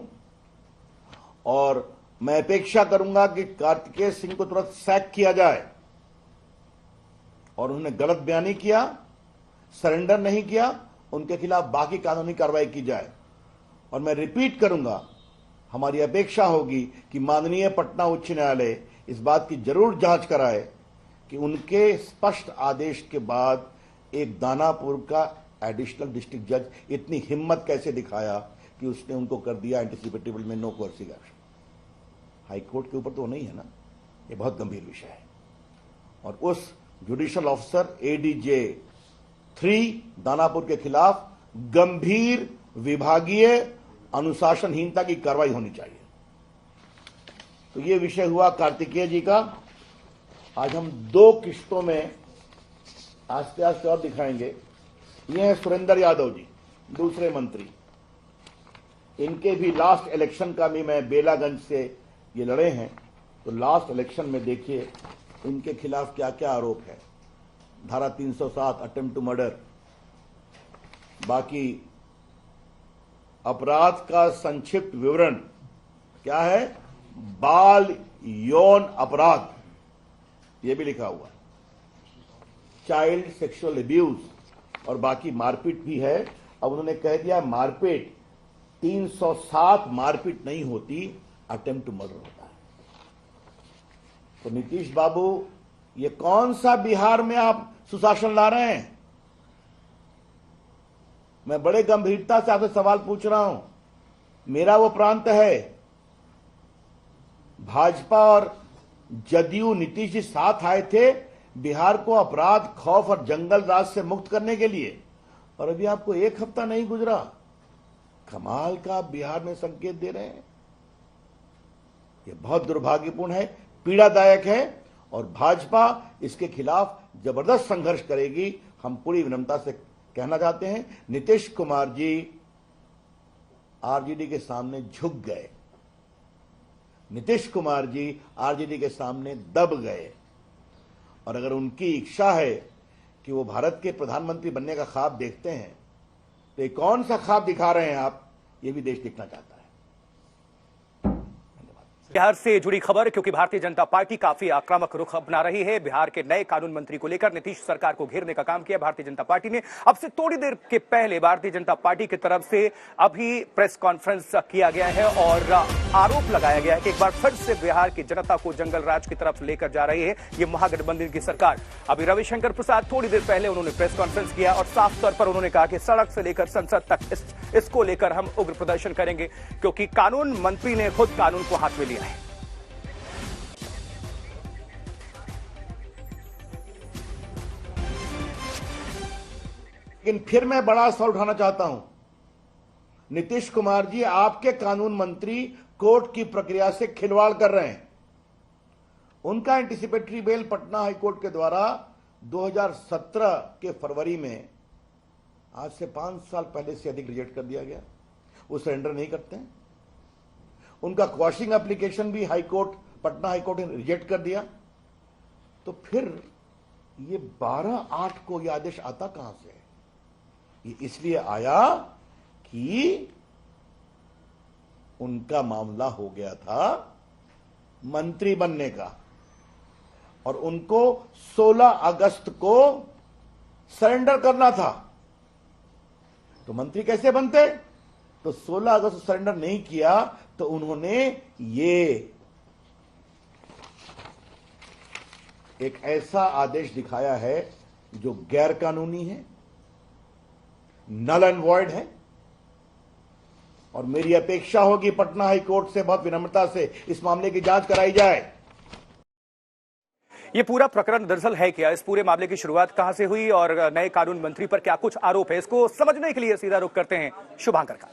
और मैं अपेक्षा करूंगा कि कार्तिकेय सिंह को तुरंत सैक किया जाए, और उन्होंने गलत बयानी किया, सरेंडर नहीं किया, उनके खिलाफ बाकी कानूनी कार्रवाई की जाए। और मैं रिपीट करूंगा, हमारी अपेक्षा होगी कि माननीय पटना उच्च न्यायालय इस बात की जरूर जांच कराए कि उनके स्पष्ट आदेश के बाद एक दानापुर का एडिशनल डिस्ट्रिक्ट जज इतनी हिम्मत कैसे दिखाया कि उसने उनको कर दिया एंटीसिपेटरी बेल में no coercive action. High court के ऊपर तो नहीं है ना, ये बहुत गंभीर विषय है। और उस जुडिशियल ऑफिसर एडीजे 3 दानापुर के खिलाफ गंभीर विभागीय अनुशासनहीनता की कार्रवाई होनी चाहिए। तो ये विषय हुआ कार्तिकेय जी का। आज हम 2 किस्तों में आस्ते आस्ते और दिखाएंगे। ये हैं सुरेंद्र यादव जी, दूसरे मंत्री। इनके भी लास्ट इलेक्शन का भी मैं बेलागंज से ये लड़े हैं, तो लास्ट इलेक्शन में देखिए इनके खिलाफ क्या क्या आरोप है। धारा 307 अटेम्प्ट टू मर्डर, बाकी अपराध का संक्षिप्त विवरण क्या है, बाल यौन अपराध, यह भी लिखा हुआ, चाइल्ड सेक्सुअल अब्यूज, और बाकी मारपीट भी है। अब उन्होंने कह दिया मारपीट 307 मारपीट नहीं होती, अटेम्प्ट टू मर्डर होता है। तो नीतीश बाबू, ये कौन सा बिहार में आप सुशासन ला रहे हैं? मैं बड़े गंभीरता से आपसे सवाल पूछ रहा हूं। मेरा वो प्रांत है, भाजपा और जदयू नीतीश जी साथ आए थे बिहार को अपराध, खौफ और जंगल राज से मुक्त करने के लिए, और अभी आपको 1 हफ्ता नहीं गुजरा, कमाल का बिहार में संकेत दे रहे हैं। यह बहुत दुर्भाग्यपूर्ण है, पीड़ादायक है, और भाजपा इसके खिलाफ जबरदस्त संघर्ष करेगी। हम पूरी विनम्रता से कहना चाहते हैं, नीतीश कुमार जी आरजेडी के सामने झुक गए, नीतीश कुमार जी आरजेडी के सामने दब गए, और अगर उनकी इच्छा है कि वो भारत के प्रधानमंत्री बनने का ख्वाब देखते हैं, तो ये कौन सा ख्वाब दिखा रहे हैं आप, ये भी देश देखना चाहता है। बिहार से जुड़ी खबर, क्योंकि भारतीय जनता पार्टी काफी आक्रामक रुख अपना रही है। बिहार के नए कानून मंत्री को लेकर नीतीश सरकार को घेरने का काम किया भारतीय जनता पार्टी ने। अब से थोड़ी देर के पहले भारतीय जनता पार्टी की तरफ से अभी प्रेस कॉन्फ्रेंस किया गया है और आरोप लगाया गया है कि एक बार फिर से बिहार की जनता को जंगल राज की तरफ लेकर जा रही है ये महागठबंधन की सरकार। अभी रविशंकर प्रसाद, थोड़ी देर पहले उन्होंने प्रेस कॉन्फ्रेंस किया और साफ तौर पर उन्होंने कहा कि सड़क से लेकर संसद तक इसको लेकर हम उग्र प्रदर्शन करेंगे, क्योंकि कानून मंत्री ने खुद कानून को हाथ में लिया है। लेकिन फिर मैं बड़ा सवाल उठाना चाहता हूं, नीतीश कुमार जी, आपके कानून मंत्री कोर्ट की प्रक्रिया से खिलवाड़ कर रहे हैं। उनका एंटीसिपेटरी बेल पटना हाईकोर्ट के द्वारा 2017 के फरवरी में, आज से 5 साल पहले से अधिक, रिजेक्ट कर दिया गया। वो सरेंडर नहीं करते हैं। उनका क्वाशिंग एप्लीकेशन भी हाईकोर्ट, पटना हाईकोर्ट ने रिजेक्ट कर दिया। तो फिर ये 12/8 को यह आदेश आता कहां से? ये इसलिए आया कि उनका मामला हो गया था मंत्री बनने का, और उनको 16 अगस्त को सरेंडर करना था। तो मंत्री कैसे बनते? तो 16 अगस्त सरेंडर नहीं किया, तो उन्होंने ये एक ऐसा आदेश दिखाया है जो गैर कानूनी है, नल एंड वॉइड है। और मेरी अपेक्षा होगी पटना हाई कोर्ट से बहुत विनम्रता से इस मामले की जांच कराई जाए। ये पूरा प्रकरण दरअसल है क्या, इस पूरे मामले की शुरुआत कहां से हुई और नए कानून मंत्री पर क्या कुछ आरोप है, इसको समझने के लिए सीधा रुख करते हैं शुभांकर का।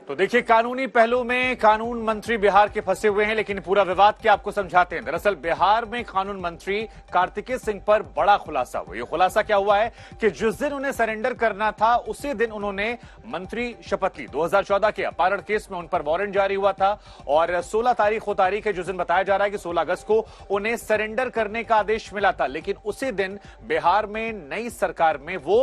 तो देखिए, कानूनी पहलू में कानून मंत्री बिहार के फंसे हुए हैं, लेकिन पूरा विवाद क्या आपको समझाते हैं। दरअसल बिहार में कानून मंत्री कार्तिकेय सिंह पर बड़ा खुलासा हुआ। ये खुलासा क्या हुआ है कि जिस दिन उन्हें सरेंडर करना था उसी दिन उन्होंने मंत्री शपथ ली। 2014 के अपहरण केस में उन पर वारंट जारी हुआ था और 16 तारीख वो तारीख है जिस दिन बताया जा रहा है कि 16 अगस्त को उन्हें सरेंडर करने का आदेश मिला था। लेकिन उसी दिन बिहार में नई सरकार में वो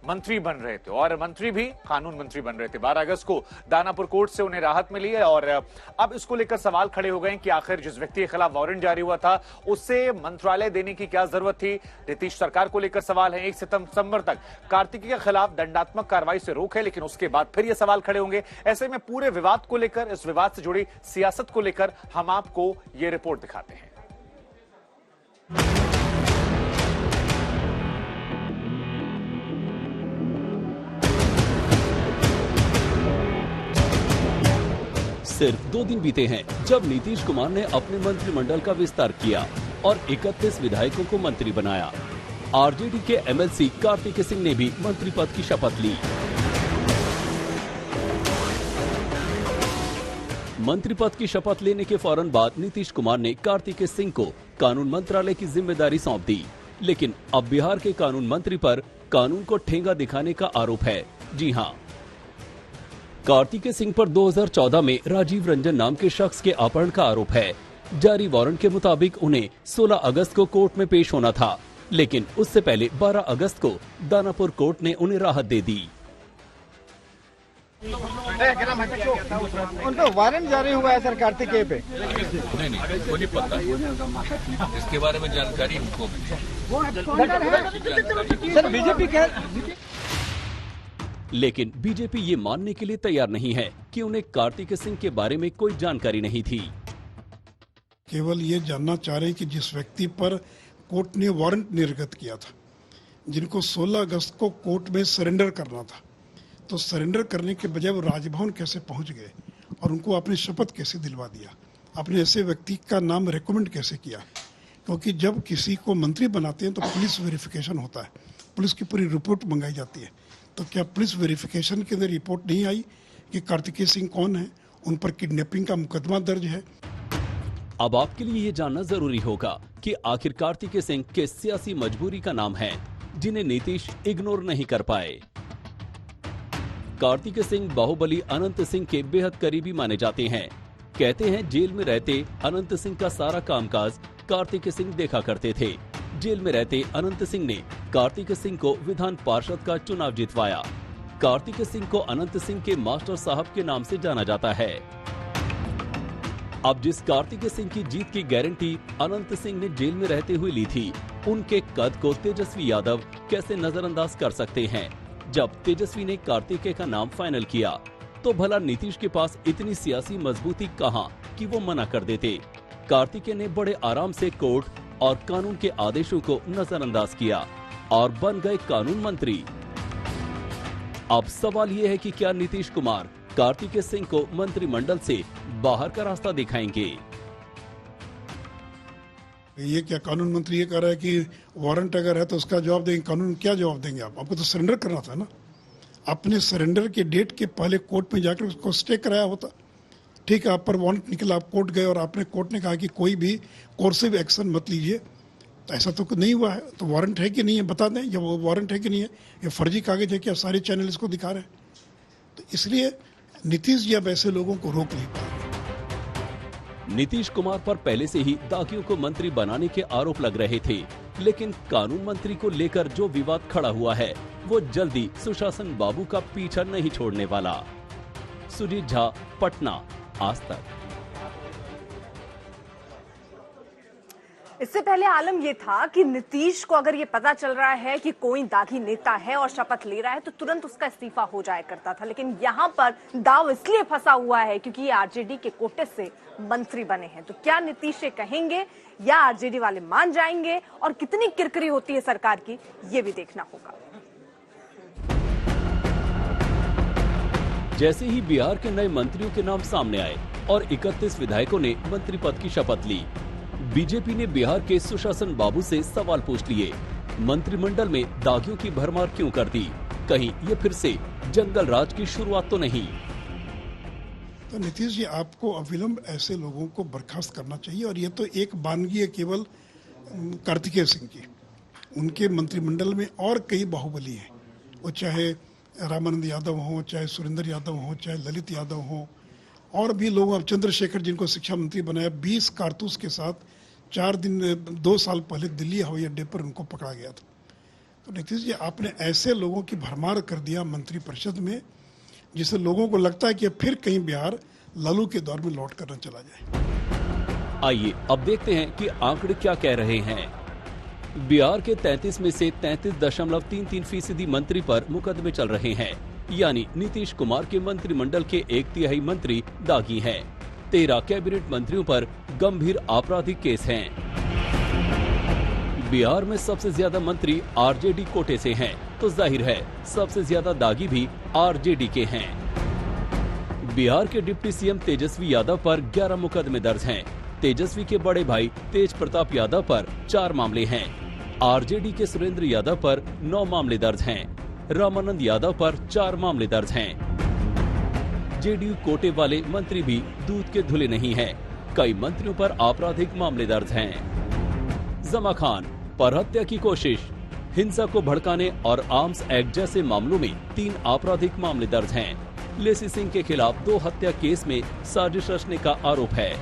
मंत्री बन रहे थे और मंत्री भी कानून मंत्री बन रहे थे। 12 अगस्त को दानापुर कोर्ट से उन्हें राहत मिली है और अब इसको लेकर सवाल खड़े हो गए कि आखिर जिस व्यक्ति के खिलाफ वारंट जारी हुआ था उसे मंत्रालय देने की क्या जरूरत थी। नीतीश सरकार को लेकर सवाल है। 1 सितंबर तक कार्तिकेय के खिलाफ दंडात्मक कार्रवाई से रोक है, लेकिन उसके बाद फिर ये सवाल खड़े होंगे। ऐसे में पूरे विवाद को लेकर, इस विवाद से जुड़ी सियासत को लेकर हम आपको ये रिपोर्ट दिखाते हैं। सिर्फ 2 दिन बीते हैं जब नीतीश कुमार ने अपने मंत्रिमंडल का विस्तार किया और 31 विधायकों को मंत्री बनाया। आरजेडी के एमएलसी कार्तिकेय सिंह ने भी मंत्री पद की शपथ ली। मंत्री पद की शपथ लेने के फौरन बाद नीतीश कुमार ने कार्तिकेय सिंह को कानून मंत्रालय की जिम्मेदारी सौंप दी। लेकिन अब बिहार के कानून मंत्री पर कानून को ठेंगा दिखाने का आरोप है। जी हाँ, कार्तिकेय सिंह पर 2014 में राजीव रंजन नाम के शख्स के अपहरण का आरोप है। जारी वारंट के मुताबिक उन्हें 16 अगस्त को कोर्ट में पेश होना था, लेकिन उससे पहले 12 अगस्त को दानापुर कोर्ट ने उन्हें राहत दे दी। उन पर वारंट जारी हुआ है सर कार्तिकेय पे? नहीं, वो नहीं पता, इसके बारे में जानकारी हमको सर बीजेपी लेकिन बीजेपी ये मानने के लिए तैयार नहीं है कि उन्हें कार्तिकेय सिंह के बारे में कोई जानकारी नहीं थी। केवल ये जानना चाह रहे हैं कि जिस व्यक्ति पर कोर्ट ने वारंट निर्गत किया था, जिनको 16 अगस्त को कोर्ट में सरेंडर करना था, तो सरेंडर करने के बजाय वो राजभवन कैसे पहुंच गए और उनको आपने शपथ कैसे दिलवा दिया, आपने ऐसे व्यक्ति का नाम रेकमेंड कैसे किया। क्योंकि जब किसी को मंत्री बनाते हैं तो पुलिस वेरिफिकेशन होता है, पुलिस की पूरी रिपोर्ट मंगाई जाती है। तो क्या पुलिस वेरिफिकेशन के अंदर रिपोर्ट नहीं आई कि कार्तिकेय सिंह कौन है, उन पर किडनैपिंग का मुकदमा दर्ज है? अब आपके लिए ये जानना जरूरी होगा कि आखिर कार्तिकेय सिंह किस सियासी मजबूरी का नाम है जिन्हें नीतीश इग्नोर नहीं कर पाए। कार्तिकेय सिंह बाहुबली अनंत सिंह के बेहद करीबी माने जाते हैं। कहते हैं जेल में रहते अनंत सिंह का सारा कामकाज कार्तिकेय सिंह देखा करते थे। जेल में रहते अनंत सिंह ने कार्तिकेय सिंह को विधान पार्षद का चुनाव जितवाया। कार्तिकेय सिंह को अनंत सिंह के मास्टर साहब के नाम से जाना जाता है। अब जिस कार्तिकेय सिंह की जीत की गारंटी अनंत सिंह ने जेल में रहते हुए ली थी, उनके कद को तेजस्वी यादव कैसे नजरअंदाज कर सकते हैं। जब तेजस्वी ने कार्तिकेय का नाम फाइनल किया तो भला नीतीश के पास इतनी सियासी मजबूती कहां कि वो मना कर देते। कार्तिकेय ने बड़े आराम से कोर्ट और कानून के आदेशों को नजरअंदाज किया और बन गए कानून मंत्री। अब सवाल ये है कि क्या नीतीश कुमार कार्तिकेय सिंह को मंत्रिमंडल से बाहर का रास्ता दिखाएंगे? ये क्या कानून मंत्री ये कह रहा है कि वारंट अगर है तो उसका जवाब देंगे, कानून क्या जवाब देंगे? आपको तो सरेंडर करना था ना। अपने सरेंडर के डेट के पहले कोर्ट में जाकर उसको स्टे कराया होता। ठीक है, आप पर वारंट निकला, आप कोर्ट गए और आपने कोर्ट ने कहा कि कोई भी कोर्सिव एक्शन मत लीजिए, तो ऐसा तो नहीं हुआ है। तो वारंट है कि नहीं है बता दें, या वो वारंट है कि नहीं है, ये फर्जी कागज है, क्या सारे चैनल इसको दिखा रहे हैं? तो इसलिए नीतीश जी अब ऐसे लोगों को रोक नहीं पाएंगे। नीतीश कुमार पर पहले से ही दागियों को मंत्री बनाने के आरोप लग रहे थे, लेकिन कानून मंत्री को लेकर जो विवाद खड़ा हुआ है वो जल्दी सुशासन बाबू का पीछा नहीं छोड़ने वाला। सुजीत झा, पटना, आज तक। इससे पहले आलम ये था कि नीतीश को अगर ये पता चल रहा है कि कोई दागी नेता है और शपथ ले रहा है तो तुरंत उसका इस्तीफा हो जाया करता था, लेकिन यहाँ पर दाव इसलिए फंसा हुआ है क्योंकि ये आरजेडी के कोटे से मंत्री बने हैं। तो क्या नीतीश ये कहेंगे या आरजेडी वाले मान जाएंगे, और कितनी किरकिरी होती है सरकार की, ये भी देखना होगा। जैसे ही बिहार के नए मंत्रियों के नाम सामने आए और 31 विधायकों ने मंत्री पद की शपथ ली, बीजेपी ने बिहार के सुशासन बाबू से सवाल पूछ लिए। मंत्रिमंडल में दागियों की भरमार क्यों कर दी? कहीं ये फिर से जंगल राज की शुरुआत तो नहीं? तो नीतीश जी, आपको अविलंब ऐसे लोगों को बर्खास्त करना चाहिए। और ये तो एक बानगी है केवल कार्तिकेय सिंह की, उनके मंत्रिमंडल में और कई बाहुबली हैं। वो चाहे रामानंद यादव हो, चाहे सुरेंद्र यादव हो, चाहे ललित यादव हो, और भी लोग, अब चंद्रशेखर जिनको शिक्षा मंत्री बनाया, 20 कारतूस के साथ 2 साल पहले दिल्ली हवाई अड्डे पर उनको पकड़ा गया था। तो नीतीश जी, आपने ऐसे लोगों की भरमार कर दिया मंत्री परिषद में, जिससे लोगों को लगता है कि फिर कहीं बिहार लालू के दौर में लौट करना चला जाए। आइए अब देखते हैं कि आंकड़े क्या कह रहे हैं। बिहार के 33 में से 33.33% मंत्री पर मुकदमे चल रहे हैं, यानी नीतीश कुमार के मंत्रिमंडल के 1/3 मंत्री दागी हैं। 13 कैबिनेट मंत्रियों पर गंभीर आपराधिक केस हैं। बिहार में सबसे ज्यादा मंत्री आरजेडी कोटे से हैं, तो जाहिर है सबसे ज्यादा दागी भी आरजेडी के हैं। बिहार के डिप्टी सीएम तेजस्वी यादव पर 11 मुकदमे दर्ज हैं। तेजस्वी के बड़े भाई तेज प्रताप यादव पर 4 मामले हैं। आरजेडी के सुरेंद्र यादव पर 9 मामले दर्ज हैं। रामानंद यादव पर 4 मामले दर्ज हैं। जेडीयू कोटे वाले मंत्री भी दूध के धुले नहीं हैं। कई मंत्रियों पर आपराधिक मामले दर्ज हैं। जमा खान पर हत्या की कोशिश, हिंसा को भड़काने और आर्म्स एक्ट जैसे मामलों में 3 आपराधिक मामले दर्ज हैं। लेसी सिंह के खिलाफ 2 हत्या केस में साजिश रचने का आरोप है।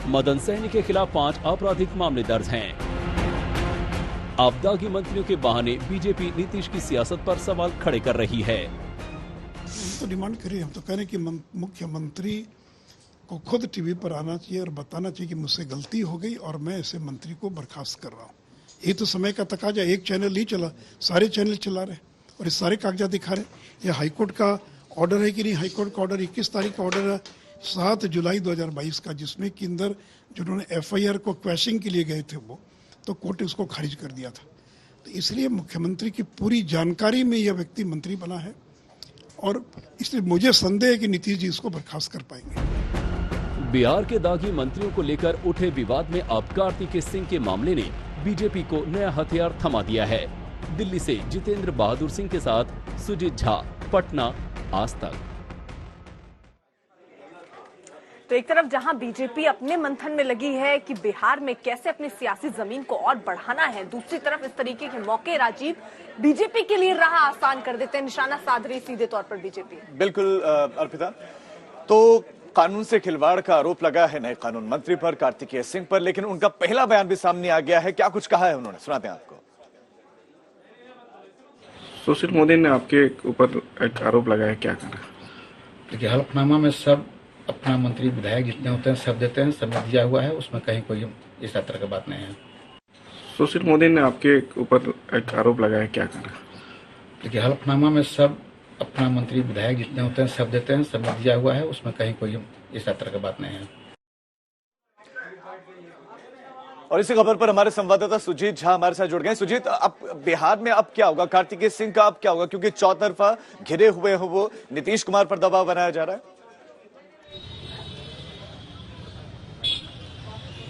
मदन सहनी के खिलाफ 5 आपराधिक मामले दर्ज हैं। आपदागी मंत्रियों के बहाने बीजेपी नीतीश की सियासत पर सवाल खड़े कर रही है। तो डिमांड करिए, हम तो कह रहे हैं कि मुख्यमंत्री को खुद टीवी पर आना चाहिए और बताना चाहिए कि मुझसे गलती हो गई और मैं ऐसे मंत्री को बर्खास्त कर रहा हूँ। ये तो समय का तकाजा, एक चैनल नहीं चला, सारे चैनल चला रहे और ये सारे कागजात दिखा रहे। ये हाईकोर्ट का ऑर्डर है कि नहीं? हाईकोर्ट का ऑर्डर 21 तारीख का ऑर्डर है 7 जुलाई 2022 का, जिसमें कि अंदर जिन्होंने एफआईआर को क्वैशिंग के लिए गए थे वो, तो कोर्ट ने उसको खारिज कर दिया था। तो इसलिए मुख्यमंत्री की पूरी जानकारी में यह व्यक्ति मंत्री बना है और इसलिए मुझे संदेह है कि नीतीश जी इसको बर्खास्त कर पाएंगे। बिहार के दागी मंत्रियों को लेकर उठे विवाद में अब कार्तिकेय सिंह के मामले ने बीजेपी को नया हथियार थमा दिया है। दिल्ली से जितेंद्र बहादुर सिंह के साथ सुजीत झा, पटना, आज तक। तो एक तरफ जहां बीजेपी अपने मंथन में लगी है कि बिहार में कैसे अपनी सियासी जमीन को और बढ़ाना है, दूसरी तरफ इस तरीके के मौके राजीव बीजेपी के लिए राह आसान कर देते हैं, निशाना साध रही सीधे तौर पर बीजेपी। बिल्कुल अर्पिता, तो कानून से खिलवाड़ का आरोप लगा है नए कानून मंत्री पर, कार्तिकेय सिंह पर, लेकिन उनका पहला बयान भी सामने आ गया है। क्या कुछ कहा है उन्होंने, सुनाते हैं आपको। सुशील मोदी ने आपके ऊपर एक आरोप लगाया, क्या कहा? देखिए, हलफनामा में सब अपना मंत्री विधायक जितने होते हैं सब देते हैं, सब दिया हुआ है, उसमें कहीं कोई इस तरह की बात नहीं है। सुशील मोदी ने आपके ऊपर एक आरोप लगाया, क्या कहा? देखिए, हलफनामा में सब अपना मंत्री विधायक जितने होते हैं सब देते हैं, सब दिया हुआ है, उसमें कहीं कोई इस तरह की बात नहीं है। और इसी खबर पर हमारे संवाददाता सुजीत झा हमारे साथ जुड़ गए। सुजीत, अब बिहार में अब क्या होगा? कार्तिकेय सिंह का अब क्या होगा, क्योंकि चौतरफा घिरे हुए हो वो, नीतीश कुमार पर दबाव बनाया जा रहा है।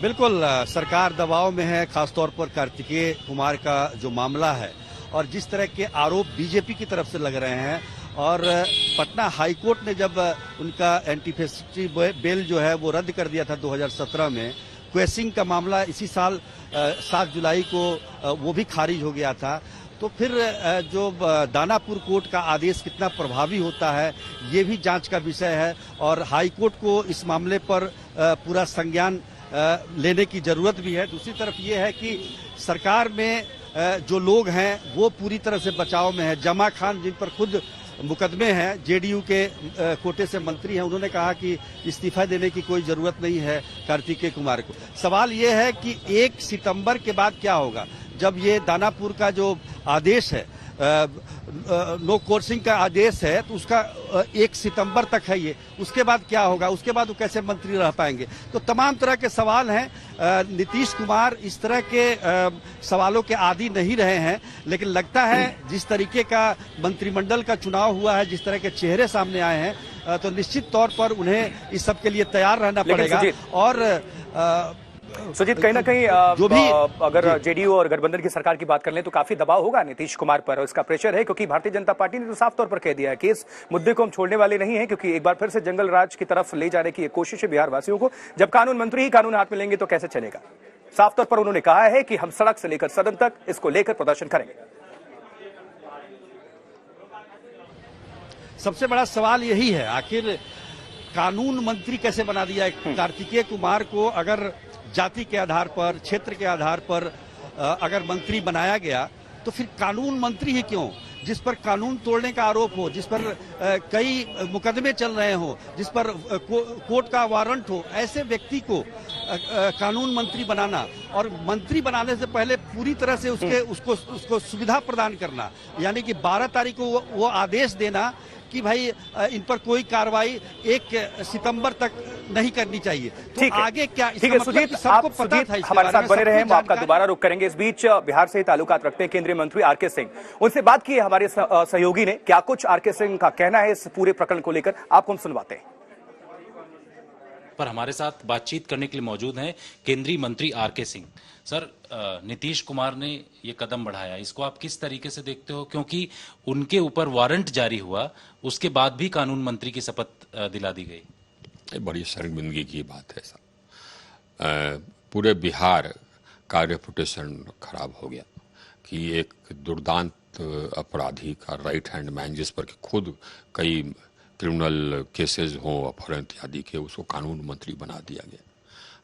बिल्कुल, सरकार दबाव में है, खासतौर पर कार्तिकेय कुमार का जो मामला है और जिस तरह के आरोप बीजेपी की तरफ से लग रहे हैं, और पटना हाईकोर्ट ने जब उनका एंटीफेसिटी बेल जो है वो रद्द कर दिया था 2017 में, क्वेसिंग का मामला इसी साल 7 जुलाई को वो भी खारिज हो गया था। तो फिर जो दानापुर कोर्ट का आदेश कितना प्रभावी होता है ये भी जांच का विषय है और हाईकोर्ट को इस मामले पर पूरा संज्ञान लेने की जरूरत भी है। दूसरी तरफ ये है कि सरकार में जो लोग हैं वो पूरी तरह से बचाव में है। जमा खान, जिन पर खुद मुकदमे हैं, जेडीयू के कोटे से मंत्री हैं, उन्होंने कहा कि इस्तीफा देने की कोई जरूरत नहीं है कार्तिकेय कुमार को। सवाल ये है कि 1 सितंबर के बाद क्या होगा, जब ये दानापुर का जो आदेश है, नो कोर्सिंग का आदेश है, तो उसका 1 सितंबर तक है ये, उसके बाद क्या होगा, उसके बाद वो कैसे मंत्री रह पाएंगे। तो तमाम तरह के सवाल हैं। नीतीश कुमार इस तरह के सवालों के आदी नहीं रहे हैं, लेकिन लगता है जिस तरीके का मंत्रिमंडल का चुनाव हुआ है, जिस तरह के चेहरे सामने आए हैं, तो निश्चित तौर पर उन्हें इस सब के लिए तैयार रहना पड़ेगा। और सुजीत, कहीं ना कहीं जो भी अगर जेडीयू और गठबंधन की सरकार की बात कर लें तो काफी दबाव होगा नीतीश कुमार पर, और इसका प्रेशर है, क्योंकि भारतीय जनता पार्टी ने तो साफ तौर पर कह दिया है कि इस मुद्दे को हम छोड़ने वाले नहीं हैं, क्योंकि एक बार फिर से जंगल राज की तरफ ले जाने की कोशिश है बिहार वासियों को। जब कानून मंत्री ही कानून हाथ में लेंगे तो कैसे चलेगा। साफ तौर पर उन्होंने कहा है कि हम सड़क से लेकर सदन तक इसको लेकर प्रदर्शन करेंगे। सबसे बड़ा सवाल यही है, आखिर कानून मंत्री कैसे बना दिया है कार्तिकेय कुमार को। अगर जाति के आधार पर, क्षेत्र के आधार पर अगर मंत्री बनाया गया, तो फिर कानून मंत्री ही क्यों, जिस पर कानून तोड़ने का आरोप हो, जिस पर कई मुकदमे चल रहे हो, जिस पर कोर्ट का वारंट हो, ऐसे व्यक्ति को कानून मंत्री बनाना, और मंत्री बनाने से पहले पूरी तरह से उसको सुविधा प्रदान करना, यानी कि 12 तारीख को वो आदेश देना कि भाई इन पर कोई कार्रवाई 1 सितंबर तक नहीं करनी चाहिए। तो आगे क्या, ठीक है सुजीत, आप हमारे साथ बने रहे, हम आपका दोबारा रुख करेंगे। इस बीच बिहार से ताल्लुकात रखते हैं केंद्रीय मंत्री आरके सिंह, उनसे बात की है हमारे सहयोगी ने। क्या कुछ आरके सिंह का कहना है इस पूरे प्रकरण को लेकर, आपको हम सुनवाते हैं। पर हमारे साथ बातचीत करने के लिए मौजूद हैं केंद्रीय मंत्री आरके सिंह। सर, नीतीश कुमार ने ये कदम बढ़ाया, इसको आप किस तरीके से देखते हो, क्योंकि उनके ऊपर वारंट जारी हुआ, उसके बाद भी कानून मंत्री की शपथ दिला दी गई। बड़ी शर्मिंदगी की बात है साहब। पूरे बिहार का रेपुटेशन खराब हो गया कि एक दुर्दांत अपराधी का राइट हैंड मैन, जिस पर खुद कई क्रिमिनल केसेस हों, अपहरण इत्यादि के, उसको कानून मंत्री बना दिया गया।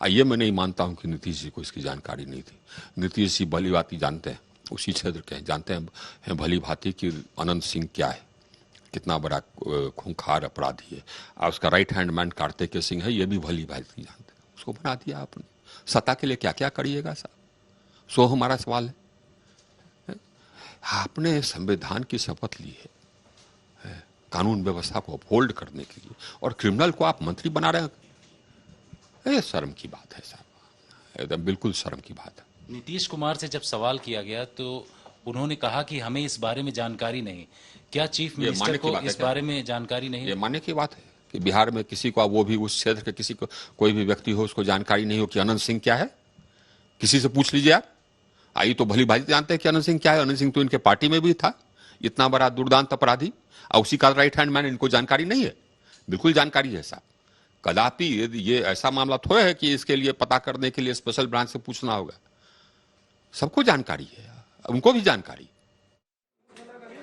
ये मैं नहीं मानता हूं कि नीतीश जी को इसकी जानकारी नहीं थी। नीतीश जी भली भांति जानते हैं, उसी क्षेत्र के जानते हैं भली भांति कि अनंत सिंह क्या है, कितना बड़ा खूंखार अपराधी है, और उसका right hand man Kartikeya Singh है, ये भी भली भांति जानते हैं। उसको बना दिया आपने। सत्ता के लिए क्या क्या करिएगा साहब, सो हमारा सवाल है। आपने संविधान की शपथ ली है कानून व्यवस्था को अपहोल्ड करने के लिए, और क्रिमिनल को आप मंत्री बना रहे हैं। ये शर्म की बात है साहब, एकदम बिल्कुल शर्म की बात है। नीतीश कुमार से जब सवाल किया गया तो उन्होंने कहा कि हमें इस बारे में जानकारी नहीं। क्या चीफ मिनिस्टर को इस बारे में जानकारी नहीं? ये मानने की बात है कि बिहार में किसी को, वो भी उस क्षेत्र के किसी को, कोई भी व्यक्ति हो, उसको जानकारी नहीं हो कि अनंत सिंह क्या है। किसी से पूछ लीजिए आप, आई तो भली भांति जानते हैं कि अनंत सिंह क्या है। अनंत सिंह तो इनके पार्टी में भी था, इतना बड़ा दुर्दांत अपराधी, और उसी का राइट हैंड मैन। इनको जानकारी नहीं है? बिल्कुल जानकारी है साहब। कदापि ये ऐसा मामला थोड़ा है कि इसके लिए पता करने के लिए स्पेशल ब्रांच से पूछना होगा। सबको जानकारी है, उनको भी जानकारी।